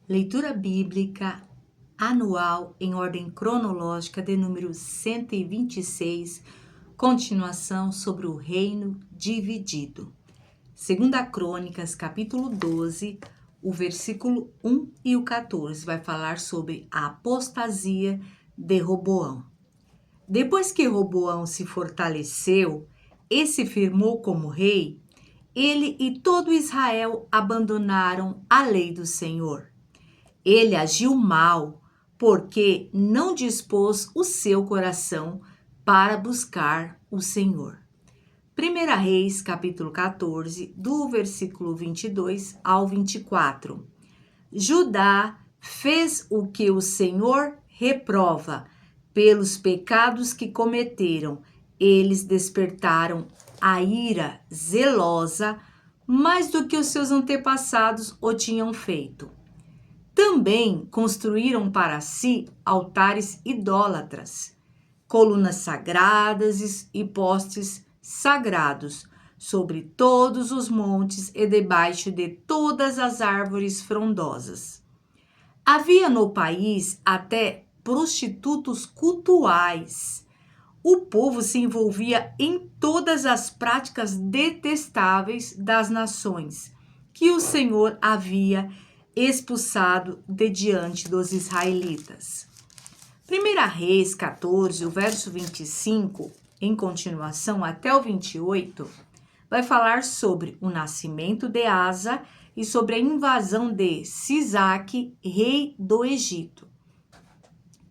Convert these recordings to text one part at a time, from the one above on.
Leitura bíblica anual em ordem cronológica de número 126, continuação sobre o reino dividido. Segunda Crônicas, capítulo 12, o versículo 1 e o 14 vai falar sobre a apostasia de Roboão. Depois que Roboão se fortaleceu e se firmou como rei, ele e todo Israel abandonaram a lei do Senhor. Ele agiu mal, porque não dispôs o seu coração para buscar o Senhor. 1 Reis, capítulo 14, do versículo 22 ao 24. Judá fez o que o Senhor reprova pelos pecados que cometeram. Eles despertaram a ira zelosa mais do que os seus antepassados o tinham feito. Também construíram para si altares idólatras, colunas sagradas e postes sagrados sobre todos os montes e debaixo de todas as árvores frondosas. Havia no país até prostitutos cultuais. O povo se envolvia em todas as práticas detestáveis das nações que o Senhor havia expulsado de diante dos israelitas. 1 Reis 14, o verso 25, em continuação até o 28, vai falar sobre o nascimento de Asa e sobre a invasão de Sisaque, rei do Egito.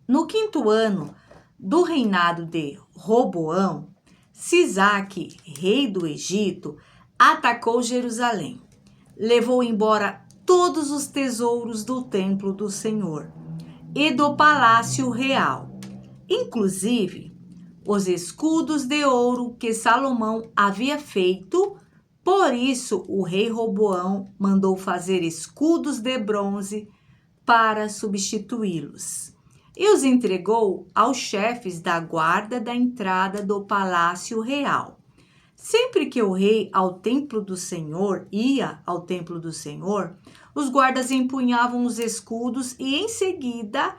No 5º ano do reinado de Roboão, Sisaque, rei do Egito, atacou Jerusalém. Levou embora todos os tesouros do templo do Senhor e do palácio real, inclusive os escudos de ouro que Salomão havia feito. Por isso, o rei Roboão mandou fazer escudos de bronze para substituí-los e os entregou aos chefes da guarda da entrada do palácio real. Sempre que o rei ia ao templo do Senhor, os guardas empunhavam os escudos e em seguida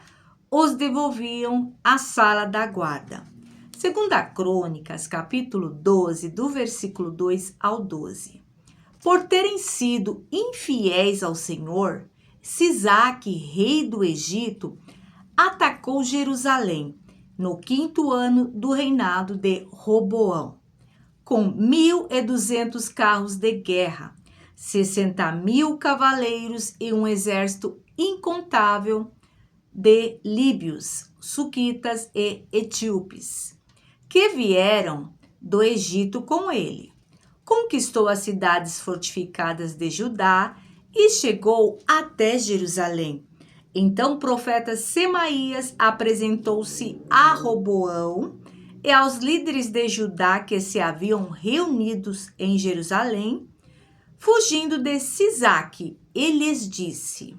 os devolviam à sala da guarda. Segunda Crônicas, capítulo 12, do versículo 2 ao 12. Por terem sido infiéis ao Senhor, Sisaque, rei do Egito, atacou Jerusalém no 5º ano do reinado de Roboão, com 1.200 carros de guerra, 60.000 cavaleiros e um exército incontável de líbios, suquitas e etíopes, que vieram do Egito com ele. Conquistou as cidades fortificadas de Judá e chegou até Jerusalém. Então o profeta Semaías apresentou-se a Roboão e aos líderes de Judá que se haviam reunidos em Jerusalém, fugindo de Sisaque, e lhes disse: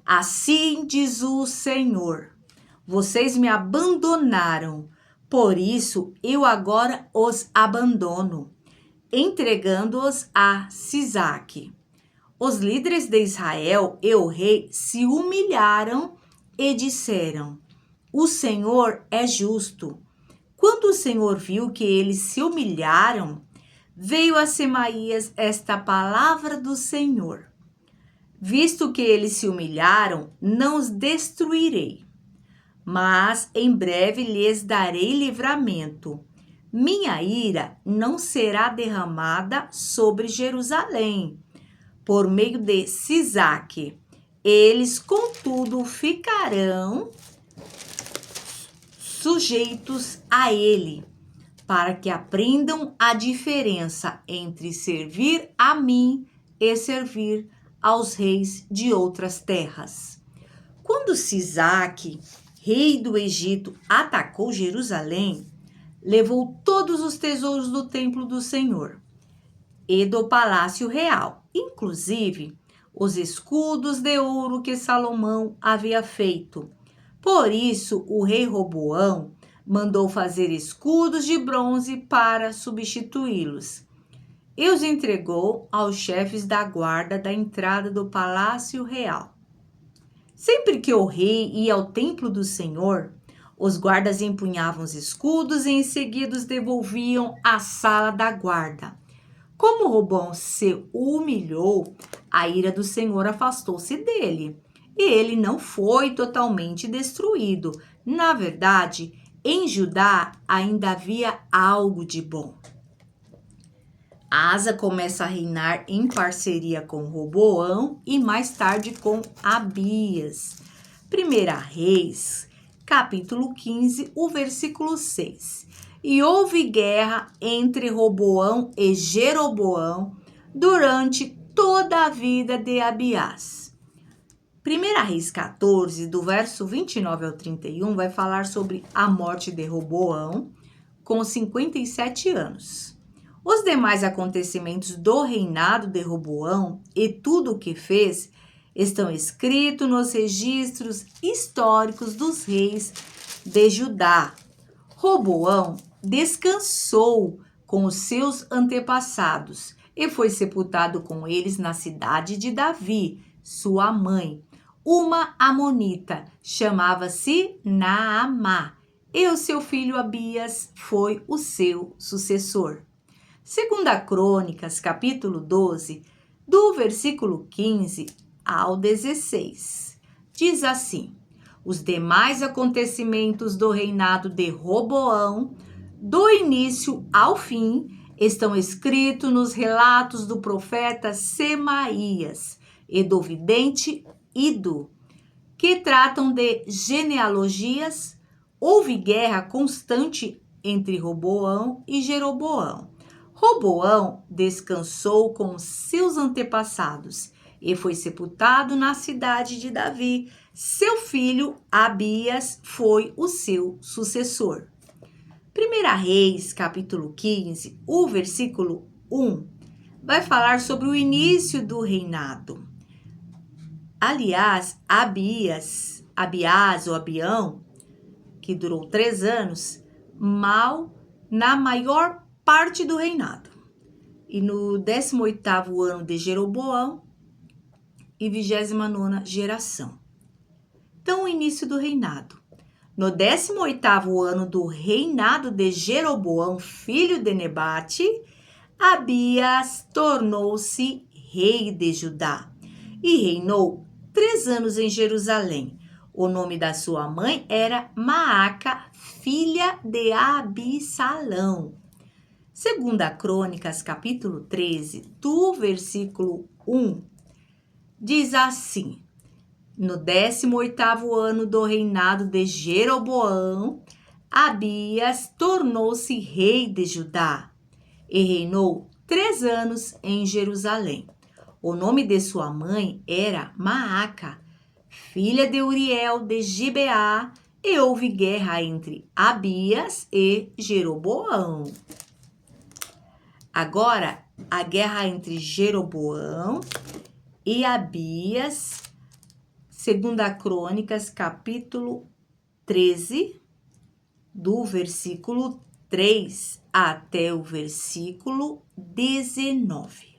Assim diz o Senhor, vocês me abandonaram, por isso eu agora os abandono, entregando-os a Sisaque. Os líderes de Israel e o rei se humilharam e disseram: O Senhor é justo. Quando o Senhor viu que eles se humilharam, veio a Semaías esta palavra do Senhor: Visto que eles se humilharam, não os destruirei, mas em breve lhes darei livramento. Minha ira não será derramada sobre Jerusalém, por meio de Sisaque. Eles, contudo, ficarão sujeitos a ele, para que aprendam a diferença entre servir a mim e servir aos reis de outras terras. Quando Sisaque, rei do Egito, atacou Jerusalém, levou todos os tesouros do templo do Senhor e do palácio real, inclusive os escudos de ouro que Salomão havia feito. Por isso, o rei Roboão mandou fazer escudos de bronze para substituí-los e os entregou aos chefes da guarda da entrada do palácio real. Sempre que o rei ia ao templo do Senhor, os guardas empunhavam os escudos e em seguida os devolviam à sala da guarda. Como Roboão se humilhou, a ira do Senhor afastou-se dele. E ele não foi totalmente destruído. Na verdade, em Judá ainda havia algo de bom. Asa começa a reinar em parceria com Roboão e mais tarde com Abias. 1 Reis, capítulo 15, o versículo 6. E houve guerra entre Roboão e Jeroboão durante toda a vida de Abias. 1 Reis 14, do verso 29 ao 31, vai falar sobre a morte de Roboão com 57 anos. Os demais acontecimentos do reinado de Roboão e tudo o que fez estão escritos nos registros históricos dos reis de Judá. Roboão descansou com os seus antepassados e foi sepultado com eles na cidade de Davi, sua mãe. Uma amonita chamava-se Naamá e o seu filho Abias foi o seu sucessor. 2 Crônicas, capítulo 12, do versículo 15 ao 16. Diz assim: os demais acontecimentos do reinado de Roboão, do início ao fim, estão escritos nos relatos do profeta Semaías e do vidente Ido, que tratam de genealogias. Houve guerra constante entre Roboão e Jeroboão. Roboão descansou com seus antepassados e foi sepultado na cidade de Davi. Seu filho Abias foi o seu sucessor. 1 Reis, capítulo 15, o versículo 1, vai falar sobre o início do reinado. Aliás, Abias ou Abião, que durou 3 anos, na maior parte do reinado. E no 18º ano de Jeroboão e 29ª geração. Então, o início do reinado. No 18º ano do reinado de Jeroboão, filho de Nebate, Abias tornou-se rei de Judá e reinou 3 anos em Jerusalém. O nome da sua mãe era Maaca, filha de Abissalão. 2 Crônicas, capítulo 13, do versículo 1, diz assim: no 18º ano do reinado de Jeroboão, Abias tornou-se rei de Judá e reinou 3 anos em Jerusalém. O nome de sua mãe era Maaca, filha de Uriel de Gibeá, e houve guerra entre Abias e Jeroboão. Agora, a guerra entre Jeroboão e Abias, 2 Crônicas, capítulo 13, do versículo 3 até o versículo 19.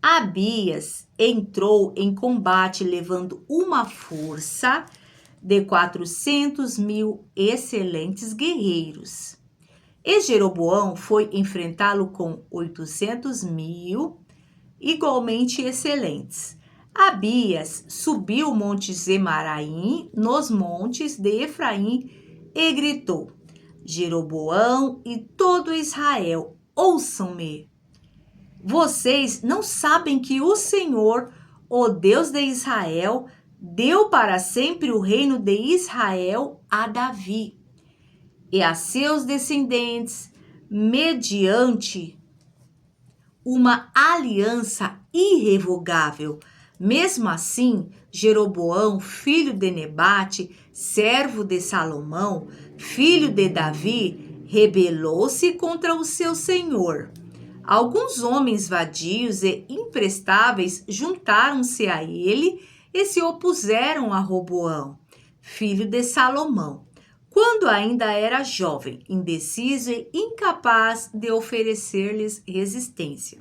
Abias entrou em combate levando uma força de 400.000 excelentes guerreiros. E Jeroboão foi enfrentá-lo com 800.000 igualmente excelentes. Abias subiu o monte Zemaraim, nos montes de Efraim, e gritou: Jeroboão e todo Israel, ouçam-me. Vocês não sabem que o Senhor, o Deus de Israel, deu para sempre o reino de Israel a Davi e a seus descendentes, mediante uma aliança irrevogável. Mesmo assim, Jeroboão, filho de Nebate, servo de Salomão, filho de Davi, rebelou-se contra o seu senhor. Alguns homens vadios e imprestáveis juntaram-se a ele e se opuseram a Roboão, filho de Salomão, quando ainda era jovem, indeciso e incapaz de oferecer-lhes resistência.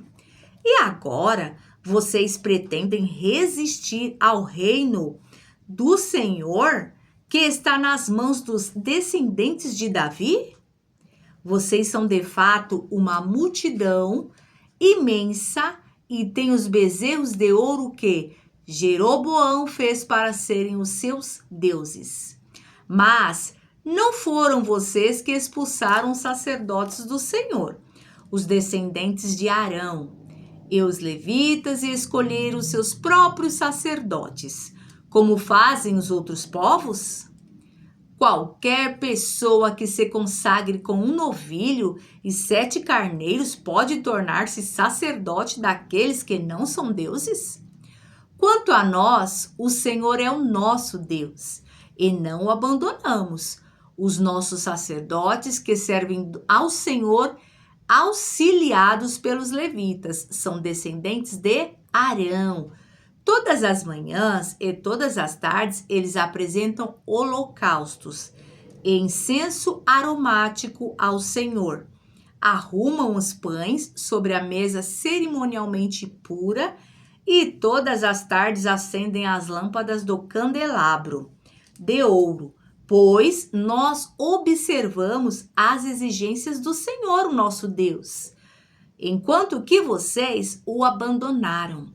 E agora, Vocês pretendem resistir ao reino do Senhor, que está nas mãos dos descendentes de Davi? Vocês são de fato uma multidão imensa e têm os bezerros de ouro que Jeroboão fez para serem os seus deuses. Mas não foram vocês que expulsaram os sacerdotes do Senhor, os descendentes de Arão, e os levitas, e escolheram os seus próprios sacerdotes, como fazem os outros povos? Qualquer pessoa que se consagre com um novilho e 7 carneiros pode tornar-se sacerdote daqueles que não são deuses? Quanto a nós, o Senhor é o nosso Deus, e não o abandonamos. Os nossos sacerdotes que servem ao Senhor, auxiliados pelos levitas, são descendentes de Arão. Todas as manhãs e todas as tardes eles apresentam holocaustos e incenso aromático ao Senhor. Arrumam os pães sobre a mesa cerimonialmente pura e todas as tardes acendem as lâmpadas do candelabro de ouro, pois nós observamos as exigências do Senhor, o nosso Deus, enquanto que vocês o abandonaram.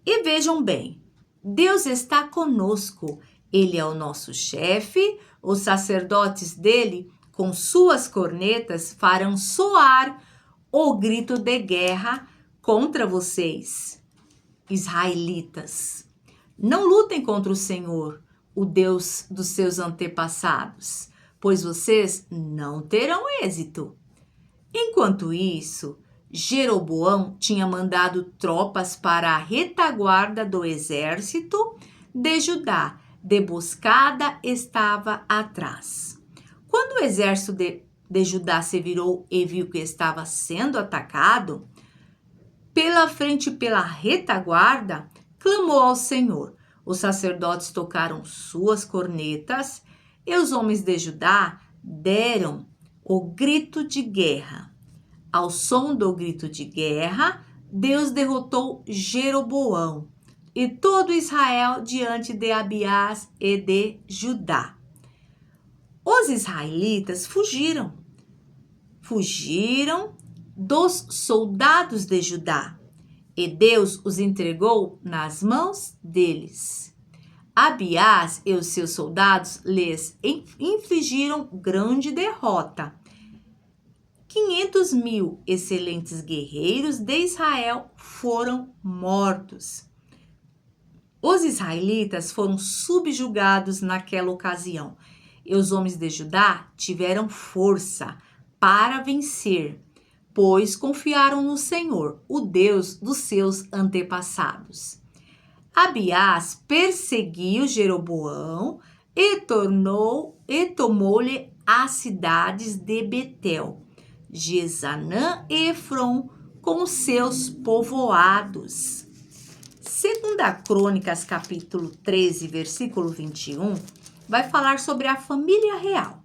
E vejam bem, Deus está conosco, Ele é o nosso chefe, os sacerdotes dele, com suas cornetas, farão soar o grito de guerra contra vocês, israelitas. Não lutem contra o Senhor, o Deus dos seus antepassados, pois vocês não terão êxito. Enquanto isso, Jeroboão tinha mandado tropas para a retaguarda do exército de Judá. Deboscada estava atrás. Quando o exército de Judá se virou e viu que estava sendo atacado, pela frente e pela retaguarda, clamou ao Senhor. Os sacerdotes tocaram suas cornetas e os homens de Judá deram o grito de guerra. Ao som do grito de guerra, Deus derrotou Jeroboão e todo Israel diante de Abiás e de Judá. Os israelitas fugiram dos soldados de Judá, e Deus os entregou nas mãos deles. Abiás e os seus soldados lhes infligiram grande derrota. 500.000 excelentes guerreiros de Israel foram mortos. Os israelitas foram subjugados naquela ocasião, e os homens de Judá tiveram força para vencer, pois confiaram no Senhor, o Deus dos seus antepassados. Abiás perseguiu Jeroboão e tomou-lhe as cidades de Betel, Jezanã e Efron com os seus povoados. Segunda Crônicas, capítulo 13, versículo 21, vai falar sobre a família real.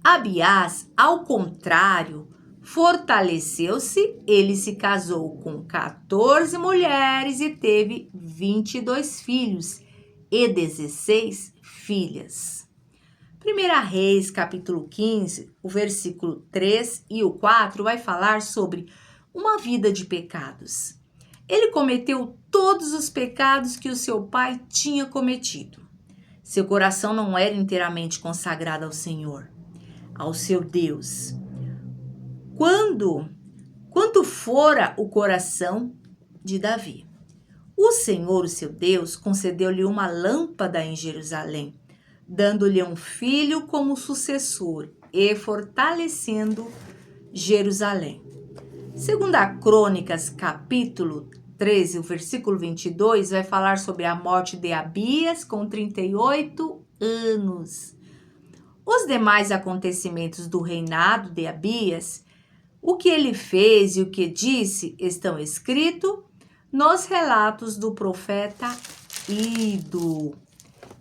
Abiás, ao contrário, fortaleceu-se, ele se casou com 14 mulheres e teve 22 filhos e 16 filhas. 1 Reis, capítulo 15, o versículo 3 e o 4 vai falar sobre uma vida de pecados. Ele cometeu todos os pecados que o seu pai tinha cometido. Seu coração não era inteiramente consagrado ao Senhor, ao seu Deus. Quanto fora o coração de Davi. O Senhor, o seu Deus, concedeu-lhe uma lâmpada em Jerusalém, dando-lhe um filho como sucessor e fortalecendo Jerusalém. Segunda Crônicas, capítulo 13, o versículo 22, vai falar sobre a morte de Abias com 38 anos. Os demais acontecimentos do reinado de Abias, o que ele fez e o que disse, estão escritos nos relatos do profeta Ido.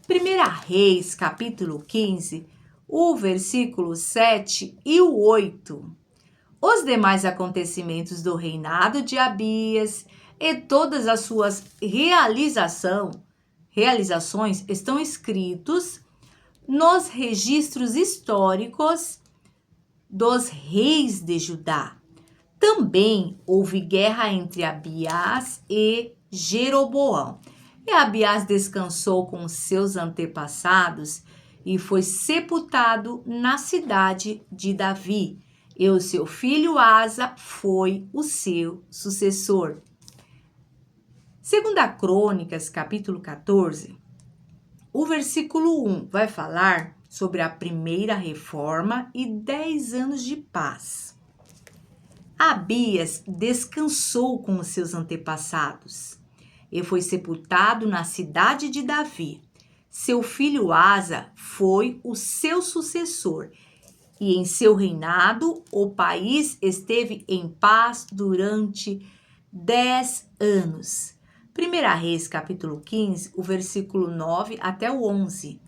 1 Reis, capítulo 15, o versículo 7 e o 8. Os demais acontecimentos do reinado de Abias, e todas as suas realizações estão escritos nos registros históricos dos reis de Judá. Também houve guerra entre Abiás e Jeroboão. E Abiás descansou com seus antepassados e foi sepultado na cidade de Davi. E o seu filho Asa foi o seu sucessor. Segunda Crônicas, capítulo 14, o versículo 1 vai falar sobre a primeira reforma e 10 anos de paz. Abias descansou com os seus antepassados e foi sepultado na cidade de Davi. Seu filho Asa foi o seu sucessor, e em seu reinado o país esteve em paz durante 10 anos. 1 Reis, capítulo 15, o versículo 9 até o 11.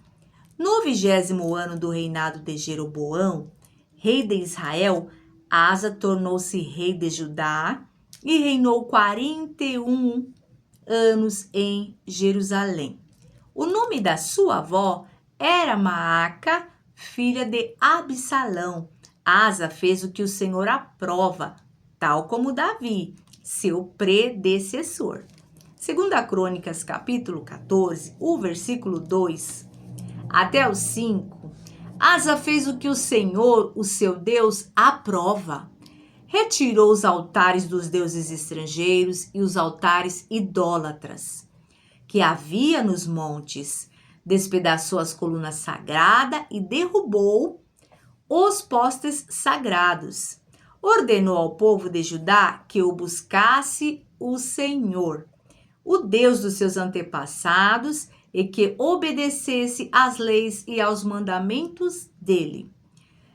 No 20º ano do reinado de Jeroboão, rei de Israel, Asa tornou-se rei de Judá e reinou 41 anos em Jerusalém. O nome da sua avó era Maaca, filha de Absalão. Asa fez o que o Senhor aprova, tal como Davi, seu predecessor. 2 Crônicas, capítulo 14, o versículo 2 até o 5. Asa fez o que o Senhor, o seu Deus, aprova. Retirou os altares dos deuses estrangeiros e os altares idólatras que havia nos montes. Despedaçou as colunas sagradas e derrubou os postes sagrados. Ordenou ao povo de Judá que o buscasse o Senhor, o Deus dos seus antepassados, e que obedecesse às leis e aos mandamentos dele.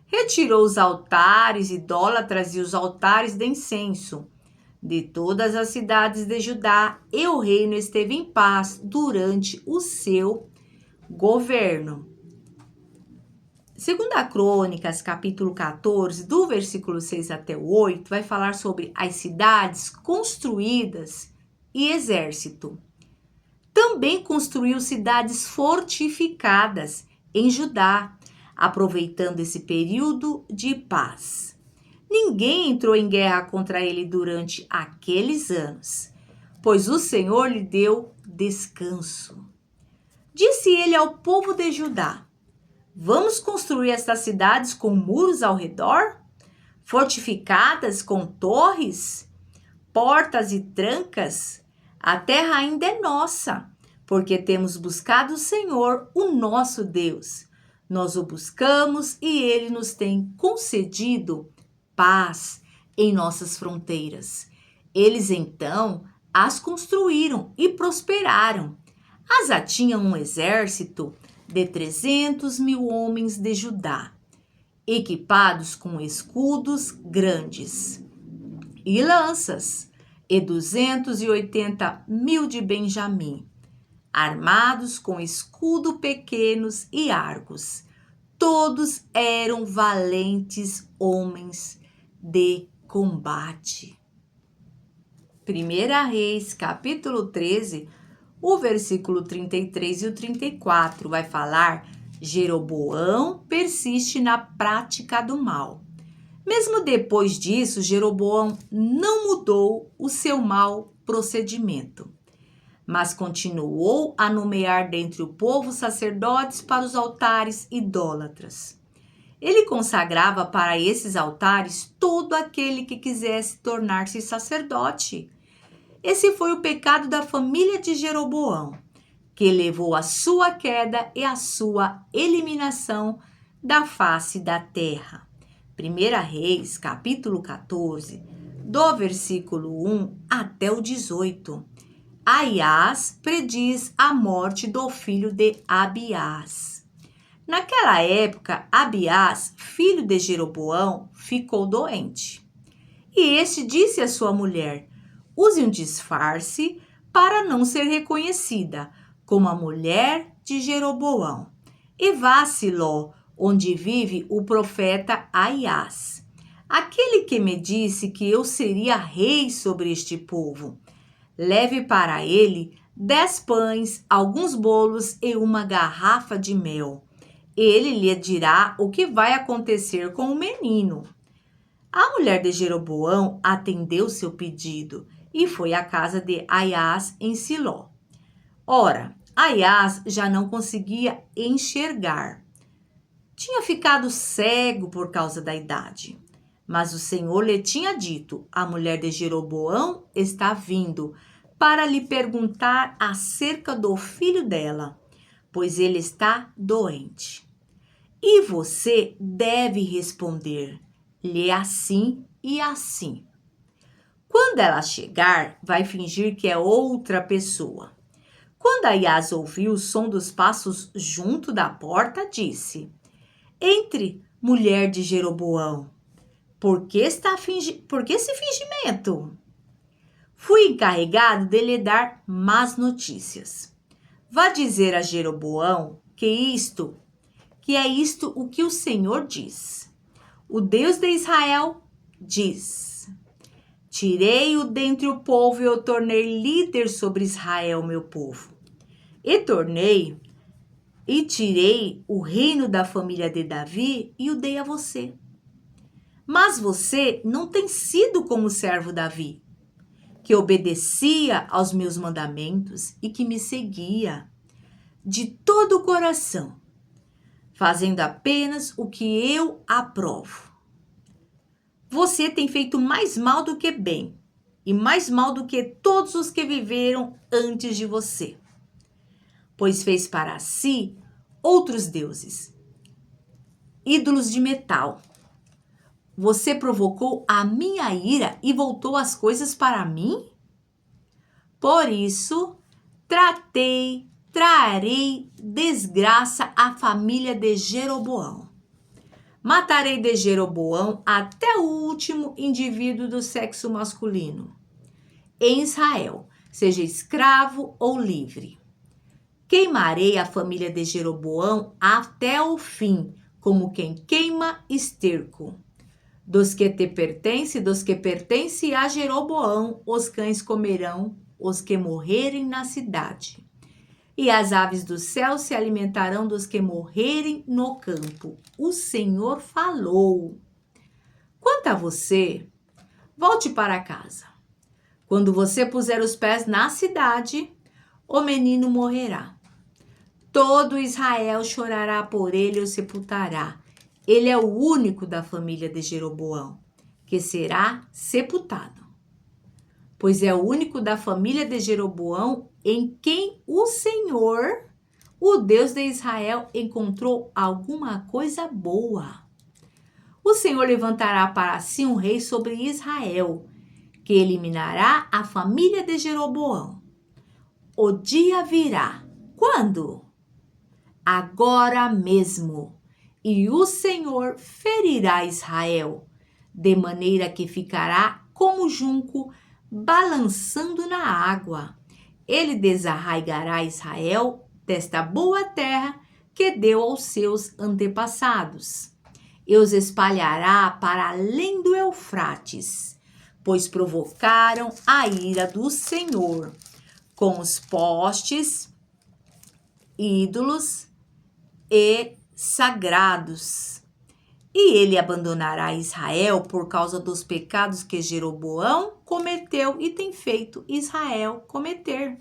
Retirou os altares idólatras e os altares de incenso de todas as cidades de Judá, e o reino esteve em paz durante o seu governo. 2 Crônicas, capítulo 14, do versículo 6 até o 8, vai falar sobre as cidades construídas e exército. Também construiu cidades fortificadas em Judá, aproveitando esse período de paz. Ninguém entrou em guerra contra ele durante aqueles anos, pois o Senhor lhe deu descanso. Disse ele ao povo de Judá: vamos construir estas cidades com muros ao redor, fortificadas com torres, portas e trancas. A terra ainda é nossa, porque temos buscado o Senhor, o nosso Deus. Nós o buscamos e ele nos tem concedido paz em nossas fronteiras. Eles então as construíram e prosperaram. Asa tinha um exército de 300.000 homens de Judá, equipados com escudos grandes e lanças, e 280.000 de Benjamim, armados com escudo pequenos e arcos. Todos eram valentes homens de combate. 1 Reis, capítulo 13, o versículo 33 e o 34 vai falar: Jeroboão persiste na prática do mal. Mesmo depois disso, Jeroboão não mudou o seu mau procedimento, mas continuou a nomear dentre o povo sacerdotes para os altares idólatras. Ele consagrava para esses altares todo aquele que quisesse tornar-se sacerdote. Esse foi o pecado da família de Jeroboão, que levou à sua queda e à sua eliminação da face da terra. 1 Reis, capítulo 14, do versículo 1 até o 18. Aias prediz a morte do filho de Abiás. Naquela época, Abiás, filho de Jeroboão, ficou doente. E este disse à sua mulher: use um disfarce para não ser reconhecida como a mulher de Jeroboão, e vá a Siló, onde vive o profeta Aias, aquele que me disse que eu seria rei sobre este povo. Leve para ele 10 pães, alguns bolos e uma garrafa de mel. Ele lhe dirá o que vai acontecer com o menino. A mulher de Jeroboão atendeu seu pedido e foi à casa de Aias em Siló. Ora, Aias já não conseguia enxergar. Tinha ficado cego por causa da idade. Mas o Senhor lhe tinha dito: a mulher de Jeroboão está vindo para lhe perguntar acerca do filho dela, pois ele está doente. E você deve responder-lhe assim e assim. Quando ela chegar, vai fingir que é outra pessoa. Quando Aias ouviu o som dos passos junto da porta, disse: Entre, mulher de Jeroboão. Por que esse fingimento? Fui encarregado de lhe dar más notícias. Vá dizer a Jeroboão que é isto o que o Senhor diz. O Deus de Israel diz: Tirei-o dentre o povo e o tornei líder sobre Israel, meu povo. E tirei o reino da família de Davi e o dei a você. Mas você não tem sido como o servo Davi, que obedecia aos meus mandamentos e que me seguia de todo o coração, fazendo apenas o que eu aprovo. Você tem feito mais mal do que bem, e mais mal do que todos os que viveram antes de você, pois fez para si outros deuses, ídolos de metal. Você provocou a minha ira e voltou as coisas para mim? Por isso, trarei desgraça à família de Jeroboão. Matarei de Jeroboão até o último indivíduo do sexo masculino em Israel, seja escravo ou livre. Queimarei a família de Jeroboão até o fim, como quem queima esterco. Dos que te pertence a Jeroboão, os cães comerão os que morrerem na cidade. E as aves do céu se alimentarão dos que morrerem no campo. O Senhor falou. Quanto a você, volte para casa. Quando você puser os pés na cidade, o menino morrerá. Todo Israel chorará por ele e o sepultará. Ele é o único da família de Jeroboão, que será sepultado. Pois é o único da família de Jeroboão em quem o Senhor, o Deus de Israel, encontrou alguma coisa boa. O Senhor levantará para si um rei sobre Israel, que eliminará a família de Jeroboão. O dia virá. Quando? Agora mesmo. E o Senhor ferirá Israel, de maneira que ficará como junco balançando na água. Ele desarraigará Israel desta boa terra que deu aos seus antepassados, e os espalhará para além do Eufrates, pois provocaram a ira do Senhor com os postes, ídolos e sagrados. E ele abandonará Israel por causa dos pecados que Jeroboão cometeu e tem feito Israel cometer.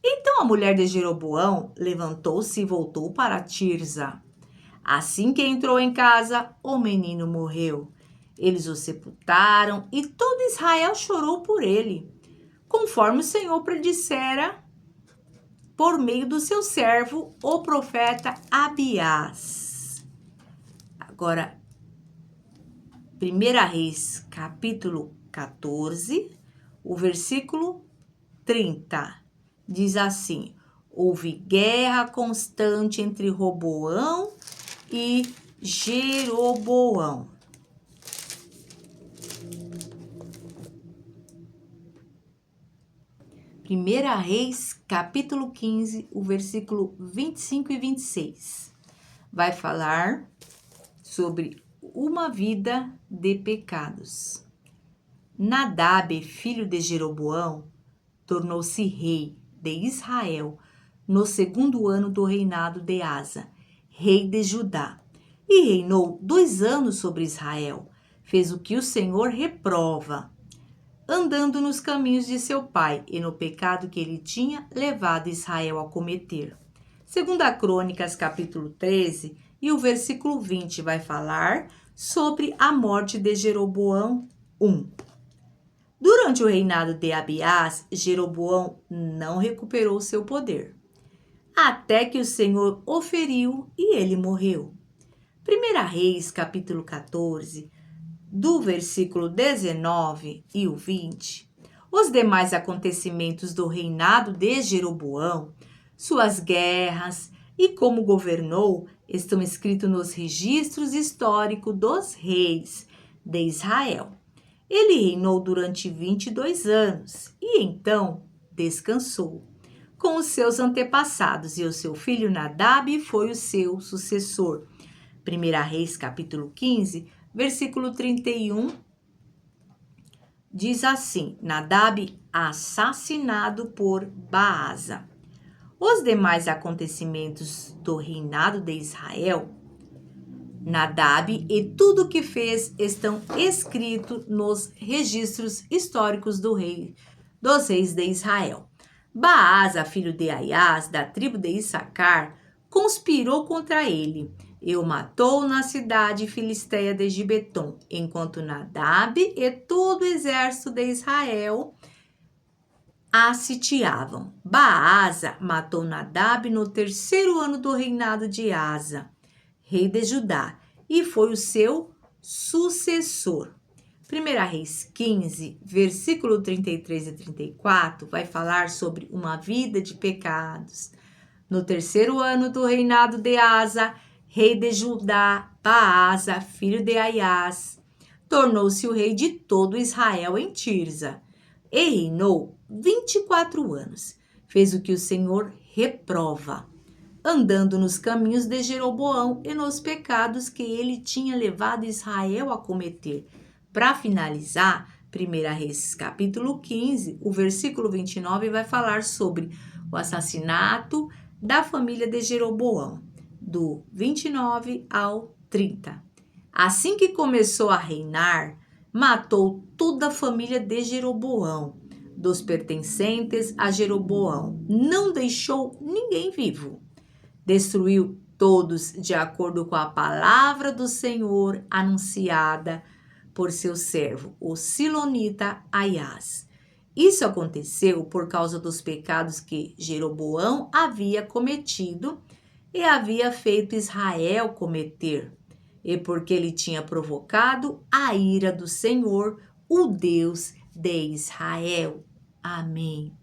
Então a mulher de Jeroboão levantou-se e voltou para Tirza. Assim que entrou em casa, o menino morreu. Eles o sepultaram e todo Israel chorou por ele, conforme o Senhor predissera por meio do seu servo, o profeta Abiás. Agora, 1 Reis, capítulo 14, o versículo 30, diz assim: houve guerra constante entre Roboão e Jeroboão. Primeira Reis, capítulo 15, o versículo 25 e 26. Vai falar sobre uma vida de pecados. Nadab, filho de Jeroboão, tornou-se rei de Israel no 2º ano do reinado de Asa, rei de Judá, e reinou 2 anos sobre Israel. Fez o que o Senhor reprova, andando nos caminhos de seu pai e no pecado que ele tinha levado Israel a cometer. 2 Crônicas, capítulo 13, e o versículo 20 vai falar sobre a morte de Jeroboão I. Durante o reinado de Abiás, Jeroboão não recuperou seu poder, até que o Senhor o feriu e ele morreu. 1 Reis, capítulo 14, do versículo 19 e o 20. Os demais acontecimentos do reinado de Jeroboão, suas guerras e como governou, estão escritos nos registros históricos dos reis de Israel. Ele reinou durante 22 anos e então descansou com os seus antepassados, e o seu filho Nadab foi o seu sucessor. 1 Reis, capítulo 15, versículo 31, diz assim: Nadab assassinado por Baasa. Os demais acontecimentos do reinado de Israel, Nadab e tudo o que fez estão escritos nos registros históricos dos reis de Israel. Baasa, filho de Aias, da tribo de Issacar, conspirou contra ele e o matou na cidade filisteia de Gibeton, enquanto Nadab e todo o exército de Israel a sitiavam. Baasa matou Nadab no 3º ano do reinado de Asa, rei de Judá, e foi o seu sucessor. 1 Reis 15, versículo 33 e 34, vai falar sobre uma vida de pecados. No 3º ano do reinado de Asa, rei de Judá, Baasa, filho de Aias, tornou-se o rei de todo Israel em Tirza, e reinou 24 anos. Fez o que o Senhor reprova, andando nos caminhos de Jeroboão e nos pecados que ele tinha levado Israel a cometer. Para finalizar, 1 Reis capítulo 15, o versículo 29 vai falar sobre o assassinato da família de Jeroboão, do 29 ao 30. Assim que começou a reinar, matou toda a família de Jeroboão, dos pertencentes a Jeroboão. Não deixou ninguém vivo. Destruiu todos de acordo com a palavra do Senhor anunciada por seu servo, o silonita Aias. Isso aconteceu por causa dos pecados que Jeroboão havia cometido e havia feito Israel cometer, e porque ele tinha provocado a ira do Senhor, o Deus de Israel. Amém.